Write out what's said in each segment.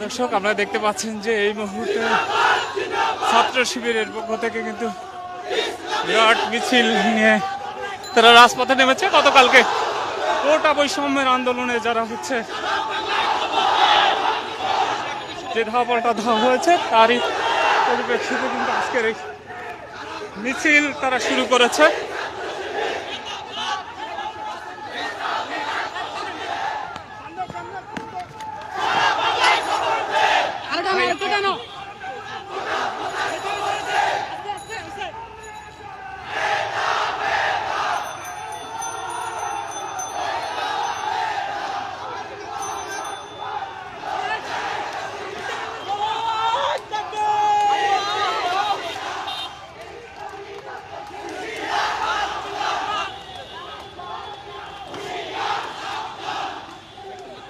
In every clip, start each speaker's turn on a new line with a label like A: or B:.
A: দর্শক আপনারা দেখতে পাচ্ছেন যে এই মুহূর্তে ছাত্র শিবিরের পক্ষ থেকে কিন্তু বিরাট মিছিল নিয়ে তারা রাজপথে নেমেছে। গতকালকে কোটা বৈষম্যের আন্দোলনে যারা হচ্ছে যে ধাওয়া দেওয়া হয়েছে তারই পরিপ্রেক্ষিতে কিন্তু আজকের এই মিছিল তারা শুরু করেছে।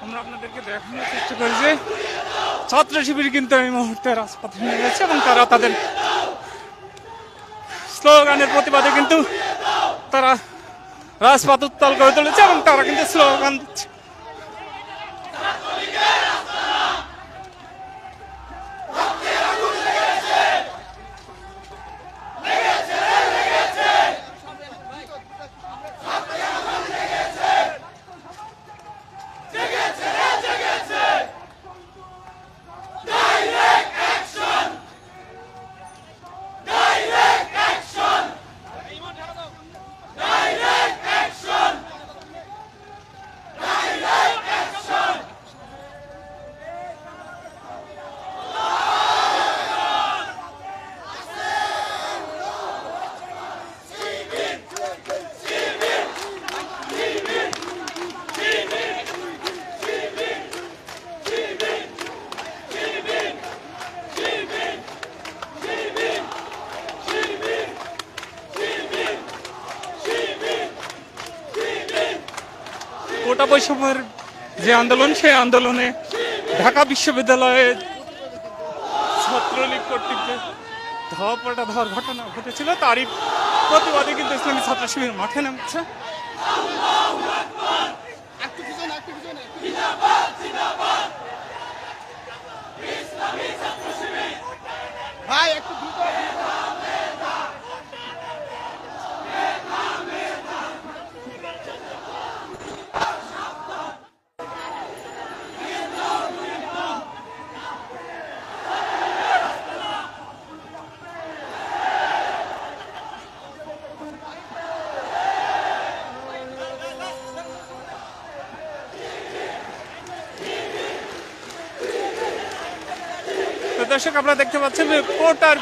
A: আমরা আপনাদেরকে দেখানোর চেষ্টা করি যে ছাত্র শিবির কিন্তু এই মুহূর্তে রাজপথে নেমেছে এবং তারা তাদের স্লোগানের প্রতিবাদে কিন্তু তারা রাজপথ উত্তাল করে তুলেছে এবং তারা কিন্তু স্লোগান দিচ্ছে। কোটা বৈষম্যের যে আন্দোলন সেই আন্দোলনে ঢাকা বিশ্ববিদ্যালয়ে ছাত্রলীগ কর্তৃক যে ধাওয়ার ঘটনা ঘটেছিল তারই প্রতিবাদে কিন্তু ইসলামী ছাত্র শিবির মাঠে নামছে। দর্শক আপনারা দেখতে পাচ্ছেন যে কোটার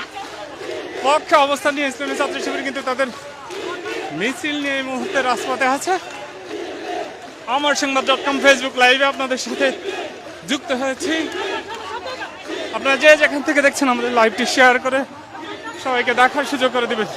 A: পক্ষে অবস্থান নিয়ে ইসলামী ছাত্র শিবির কিন্তু তাদের মিছিল নিয়ে এই মুহূর্তে রাজপথে আছে। আমার সংবাদ.com ফেসবুক লাইভে আপনাদের সাথে যুক্ত হয়েছি। আপনারা যে যেখান থেকে দেখছেন আমাদের লাইভটি শেয়ার করে সবাইকে দেখার সুযোগ করে দিবেন।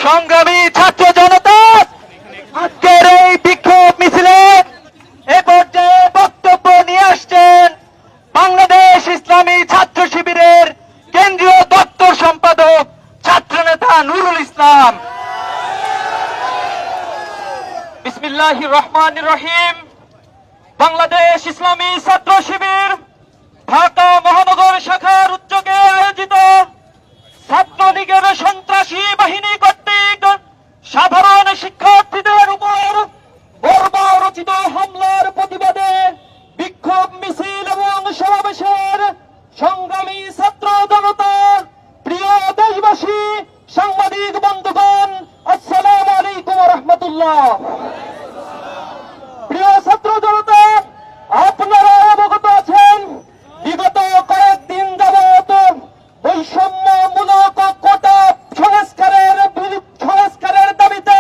B: সংগ্রামী ছাত্র জনতা আজকের এই বিক্ষোভ মিছিলে এ পর্যায়ে বক্তব্য নিয়ে আসছেন বাংলাদেশ ইসলামী ছাত্র শিবিরের কেন্দ্রীয় দপ্তর সম্পাদক ছাত্রনেতা নুরুল ইসলাম। বিসমিল্লাহির রহমানির রহিম। বাংলাদেশ ইসলামী ছাত্র শিবির ঢাকা মহানগর শাখার উদ্যোগে আয়োজিত ছাত্রলীগের সন্ত্রাসী বাহিনী কর্তৃক সাধারণ শিক্ষার্থীদের উপর বর্বরচিত হামলার প্রতিবাদে বিক্ষোভ মিছিল এবং সমাবেশের সংগ্রামী ছাত্র জনতা, প্রিয় দেশবাসী, সাংবাদিক বন্ধুগণ, আসসালামু আলাইকুম ওয়া রাহমাতুল্লাহ। প্রিয় ছাত্র জনতা, আপনারা অবগত আছেন বিগত কয়েকদিন যাবত বৈষম্যমূলক কোটা সংস্কারের দাবিতে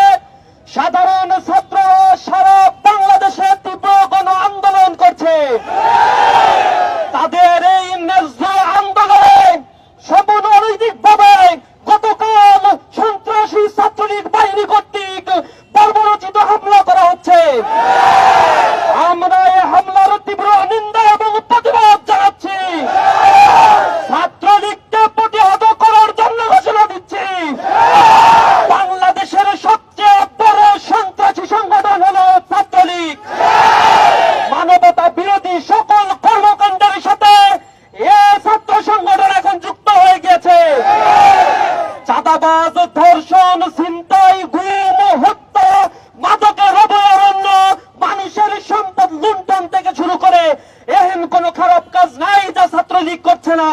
B: সাধারণ ছাত্ররা সারা বাংলাদেশে তীব্র গণ আন্দোলন করছে। তাদের এই ন্যায্য আন্দোলনে সমনৈতিকভাবে গতকাল সন্ত্রাসী ছাত্রলীগ বাহিনী কর্তৃক বর্বরচিত হামলা করা হচ্ছে। আমরা এই হামলার তীব্র নিন্দা এবং প্রতিবাদ জানাচ্ছি। ছাত্রলীগকে প্রতিহত করার জন্য ঘোষণা দিচ্ছি, বাংলাদেশের সবচেয়ে বড় সন্ত্রাসী সংগঠন হল ছাত্রলীগ। মানবতা বিরোধী সকল কর্মকাণ্ডের সাথে এ ছাত্র সংগঠন এখন যুক্ত হয়ে গেছে। চাঁদাবাজ, ধর্ষণ, ছিনতাই, গুম, হত্যা, মাদকের অভয়ারণ্য, মানুষের সম্পদ লুণ্ঠন থেকে শুরু করে এহেন কোন খারাপ কাজ নাই যা ছাত্রলীগ করছে না।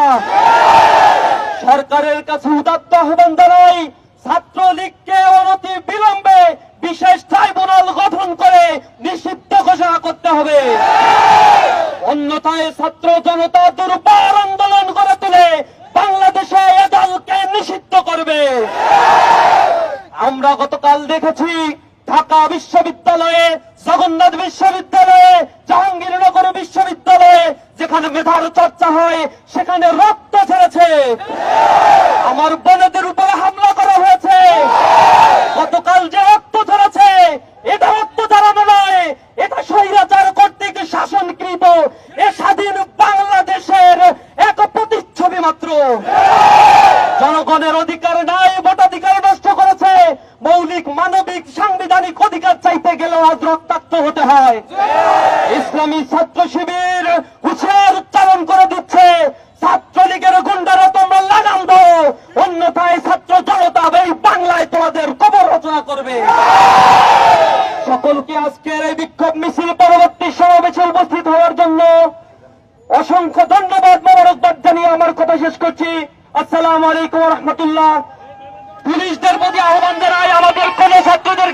B: সরকারের কাছে উদাত্ত আহ্বান জানাই, ছাত্রলীগকে অনতি বিলম্বে বিশেষ ট্রাইব্যুনাল গঠন করে নিষিদ্ধ ঘোষণা করতে হবে। অন্যথায় ছাত্র জনতা দুর্বার আন্দোলন করে তুলে বাংলাদেশে এ দলকে নিষিদ্ধ করবে। আমরা গতকাল দেখেছি ঢাকা বিশ্ববিদ্যালয়ে, জগন্নাথ বিশ্ববিদ্যালয়ে, জাহাঙ্গীরনগর বিশ্ববিদ্যালয়ে যেখানে মেধার চর্চা হয় সেখানে রক্ত ঝরেছে। আমার বোনেদের উপরে হামলা করা হয়েছে। গতকাল যে রক্ত ঝরেছে এটা রক্ত ঝরানো নয়, এটা স্বৈরাচার কর্তৃক শাসনকৃত এ স্বাধীন বাংলাদেশের এক প্রতিচ্ছবি মাত্র। জনগণের অধিকার নাই, ভোটাধিকার নষ্ট করেছে। মৌলিক মানবিক সাংবিধানিক অধিকার চাইতে গেলেও আজ রক্তাক্ত হতে হয়। ইসলামী ছাত্র শিবির হুঁশিয়ার উচ্চারণ করে দিচ্ছে, ছাত্রলীগের গুন্ডারা তোমরা লাগাম দাও, অন্যথায় ছাত্র জনতা এই বাংলায় তোমাদের কবর রচনা করবে। সকলকে আজকের এই বিক্ষোভ মিছিল পরবর্তী সমাবেশে উপস্থিত হওয়ার জন্য অসংখ্য ধন্যবাদ, মোবারকবাদ জানিয়ে আমার কথা শেষ করছি। আসসালামু আলাইকুম ওয়া রাহমাতুল্লাহ। পুলিশদের প্রতি আহ্বান জানাই, আমাদের কোন ছাত্রদের